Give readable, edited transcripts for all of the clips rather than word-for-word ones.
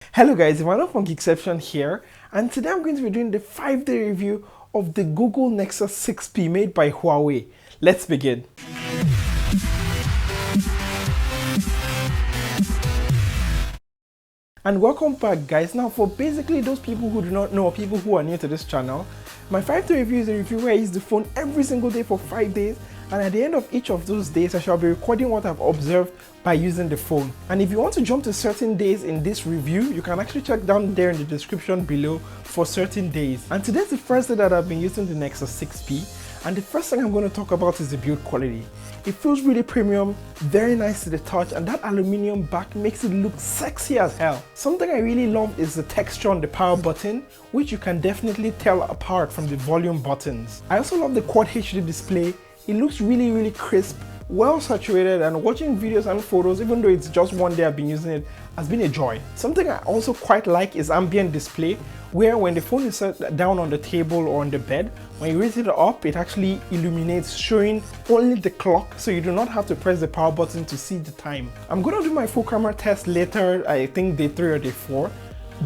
Hello guys, Emmanuel from Geekception here, and today I'm going to be doing the 5-day review of the Google Nexus 6P made by Huawei. Let's begin. And welcome back guys. Now for basically those people who do not know or people who are new to this channel, my 5-day review is a review where I use the phone every single day for 5 days, and at the end of each of those days I shall be recording what I've observed by using the phone. And if you want to jump to certain days in this review, you can actually check down there in the description below for certain days. And today's the first day that I've been using the Nexus 6P, and the first thing I'm going to talk about is the build quality. It feels really premium, very nice to the touch, and that aluminium back makes it look sexy as hell. Something I really love is the texture on the power button, which you can definitely tell apart from the volume buttons. I also love the Quad HD display. It looks really crisp, well saturated, and watching videos and photos, even though it's just one day I've been using it, has been a joy. Something I also quite like is ambient display, where when the phone is set down on the table or on the bed, when you raise it up, it actually illuminates, showing only the clock, so you do not have to press the power button to see the time. I'm gonna do my full camera test later, I think day 3 or day 4,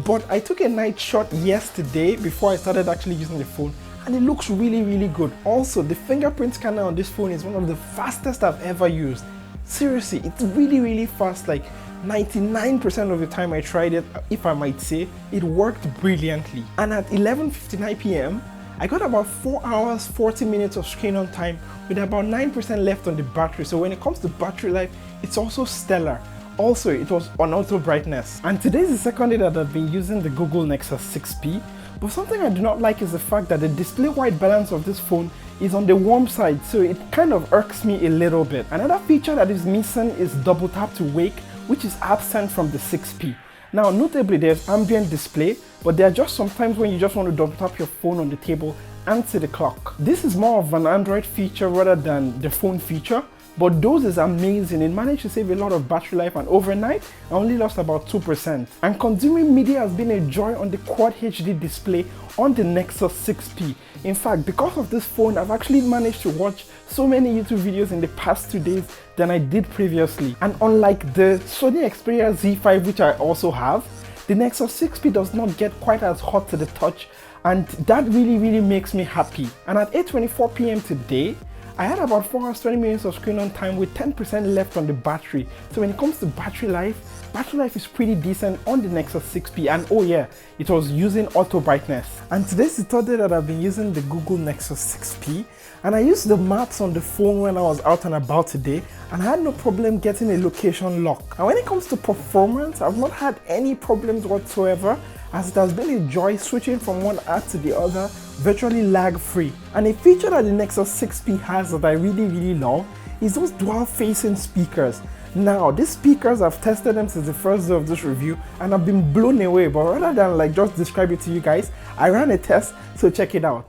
but I took a night shot yesterday before I started actually using the phone, and it looks really good. Also, the fingerprint scanner on this phone is one of the fastest I've ever used. Seriously, it's really fast. Like 99% of the time I tried it, if I might say, it worked brilliantly. And at 11:59 p.m, I got about 4 hours 40 minutes of screen on time with about 9% left on the battery. So when it comes to battery life, it's also stellar. Also, it was on auto brightness. And today's the second day that I've been using the Google Nexus 6P. But something I do not like is the fact that the display white balance of this phone is on the warm side, so it kind of irks me a little bit. Another feature that is missing is double tap to wake, which is absent from the 6P. Now notably there's ambient display, but there are just sometimes when you just want to double tap your phone on the table and see the clock. This is more of an Android feature rather than the phone feature, but those is amazing. It managed to save a lot of battery life, and overnight I only lost about 2%. And consuming media has been a joy on the Quad HD display on the Nexus 6P. In fact, because of this phone, I've actually managed to watch so many YouTube videos in the past 2 days than I did previously. And unlike the Sony Xperia Z5, which I also have, the Nexus 6P does not get quite as hot to the touch, and that really makes me happy. And at 8:24 p.m. today, I had about 4 hours 20 minutes of screen on time with 10% left on the battery. So when it comes to battery life is pretty decent on the Nexus 6P, and oh yeah, it was using auto brightness. And today's the third day that I've been using the Google Nexus 6P, and I used the maps on the phone when I was out and about today, and I had no problem getting a location lock. And when it comes to performance, I've not had any problems whatsoever, as it has been a joy switching from one app to the other, virtually lag free. And a feature that the Nexus 6P has that I really love is those dual facing speakers. Now these speakers, I've tested them since the first day of this review and I've been blown away, but rather than like just describe it to you guys, I ran a test, so check it out.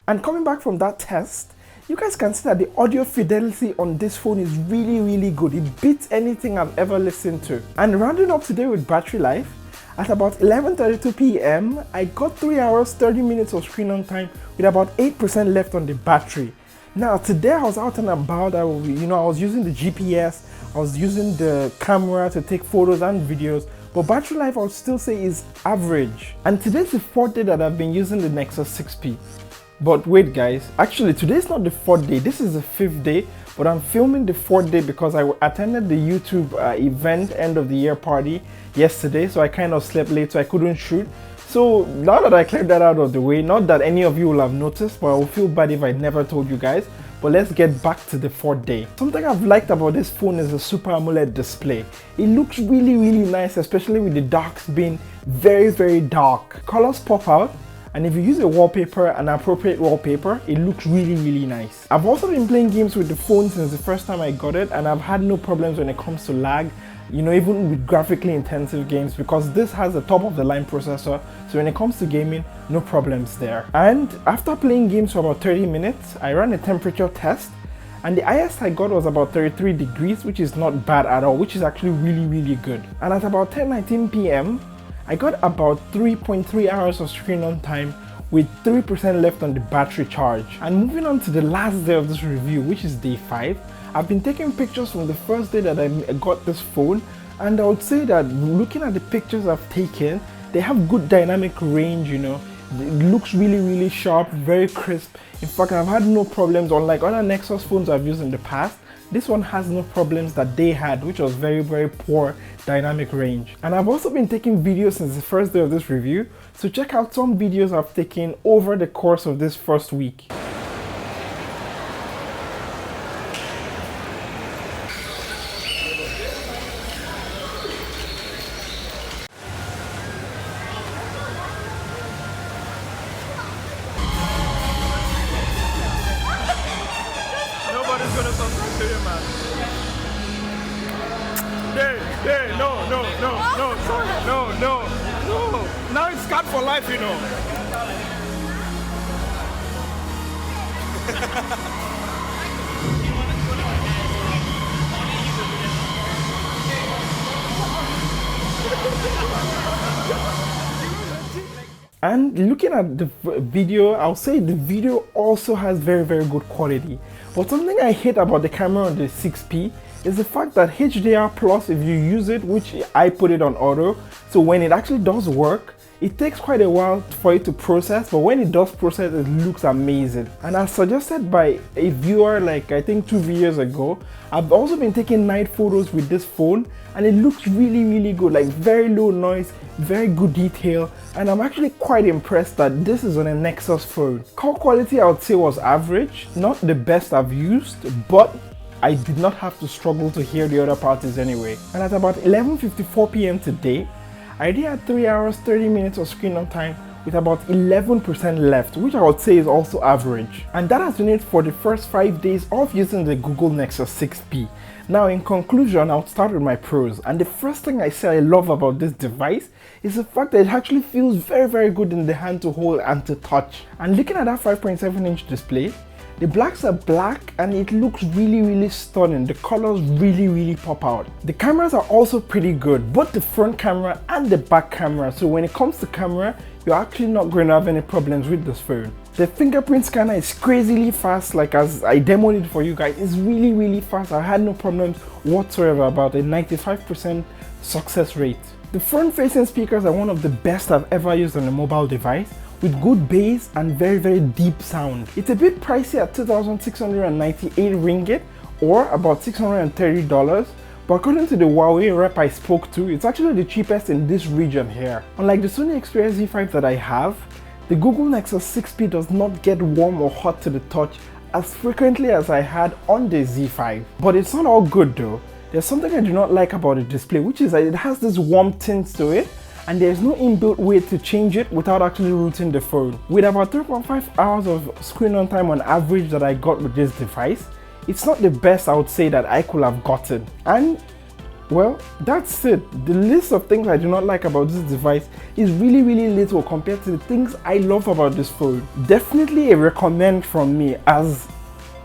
And coming back from that test, you guys can see that the audio fidelity on this phone is really good. It beats anything I've ever listened to. And rounding up today with battery life, at about 11:32 p.m, I got 3 hours 30 minutes of screen on time with about 8% left on the battery. Now today I was out and about, I was using the GPS, I was using the camera to take photos and videos, but battery life I would still say is average. And today's the 4th day that I've been using the Nexus 6P. But wait guys, actually today's not the 4th day, this is the 5th day, but I'm filming the 4th day because I attended the YouTube event end of the year party yesterday, so I kind of slept late, so I couldn't shoot. So now that I cleared that out of the way, not that any of you will have noticed, but I will feel bad if I never told you guys. But let's get back to the 4th day. Something I've liked about this phone is the Super AMOLED display. It looks really nice, especially with the darks being very dark. Colors pop out, and if you use a wallpaper, an appropriate wallpaper, it looks really nice. I've also been playing games with the phone since the first time I got it, and I've had no problems when it comes to lag, you know, even with graphically intensive games, because this has a top of the line processor, so when it comes to gaming, no problems there. And after playing games for about 30 minutes, I ran a temperature test, and the highest I got was about 33 degrees, which is not bad at all, which is actually really good. And at about 10:19 p.m, I got about 3.3 hours of screen on time with 3% left on the battery charge. And moving on to the last day of this review, which is day 5, I've been taking pictures from the first day that I got this phone, and I would say that looking at the pictures I've taken, they have good dynamic range, you know. It looks really sharp, very crisp. In fact, I've had no problems. Unlike other Nexus phones I've used in the past, this one has no problems that they had, which was very poor dynamic range. And I've also been taking videos since the first day of this review, so check out some videos I've taken over the course of this first week. Nobody's gonna subscribe to you, man. No, sorry, no. Now it's cut for life, you know. And looking at the video, I'll say the video also has very good quality. But something I hate about the camera on the 6P is the fact that HDR plus, if you use it, which I put it on auto, so when it actually does work, it takes quite a while for it to process, but when it does process, it looks amazing. And as suggested by a viewer, like I think 2 videos ago, I've also been taking night photos with this phone, and it looks really good, like very low noise, very good detail, and I'm actually quite impressed that this is on a Nexus phone. Call quality I would say was average, not the best I've used, but I did not have to struggle to hear the other parties anyway. And at about 11:54 p.m. today, I did have 3 hours 30 minutes of screen on time with about 11% left, which I would say is also average. And that has been it for the first 5 days of using the Google Nexus 6P. Now in conclusion, I'll start with my pros, and the first thing I say I love about this device is the fact that it actually feels very good in the hand to hold and to touch. And looking at that 5.7-inch display, the blacks are black and it looks really stunning. The colors really pop out. The cameras are also pretty good, both the front camera and the back camera, so when it comes to camera, you're actually not going to have any problems with this phone. The fingerprint scanner is crazily fast, like as I demoed it for you guys. It's really fast. I had no problems whatsoever, about a 95% success rate. The front facing speakers are one of the best I've ever used on a mobile device, with good bass and very deep sound. It's a bit pricey at 2,698 ringgit, or about $630, but according to the Huawei rep I spoke to, it's actually the cheapest in this region here. Unlike the Sony Xperia Z5 that I have, the Google Nexus 6P does not get warm or hot to the touch as frequently as I had on the Z5. But it's not all good though. There's something I do not like about the display, which is that it has this warm tint to it, and there's no inbuilt way to change it without actually rooting the phone. With about 3.5 hours of screen on time on average that I got with this device, it's not the best I would say that I could have gotten. And well, that's it. The list of things I do not like about this device is really little compared to the things I love about this phone. Definitely a recommend from me, as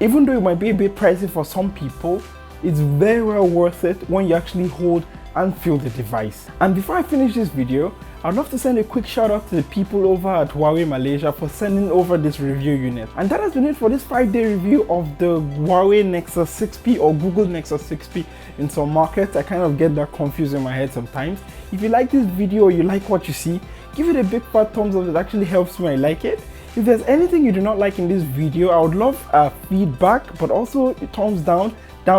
even though it might be a bit pricey for some people, it's very well worth it when you actually hold and feel the device. And before I finish this video, I'd love to send a quick shout out to the people over at Huawei Malaysia for sending over this review unit. And that has been it for this 5-day review of the Huawei Nexus 6P, or Google Nexus 6P in some markets. I kind of get that confused in my head sometimes. If you like this video or you like what you see, give it a big fat thumbs up. It actually helps me. I like it. If there's anything you do not like in this video, I would love feedback, but also a thumbs down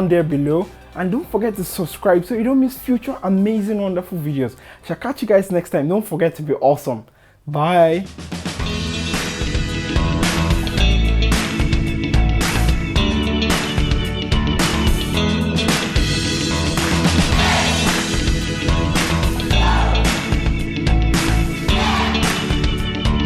there below. And don't forget to subscribe so you don't miss future amazing, wonderful videos. I shall catch you guys next time. Don't forget to be awesome. Bye.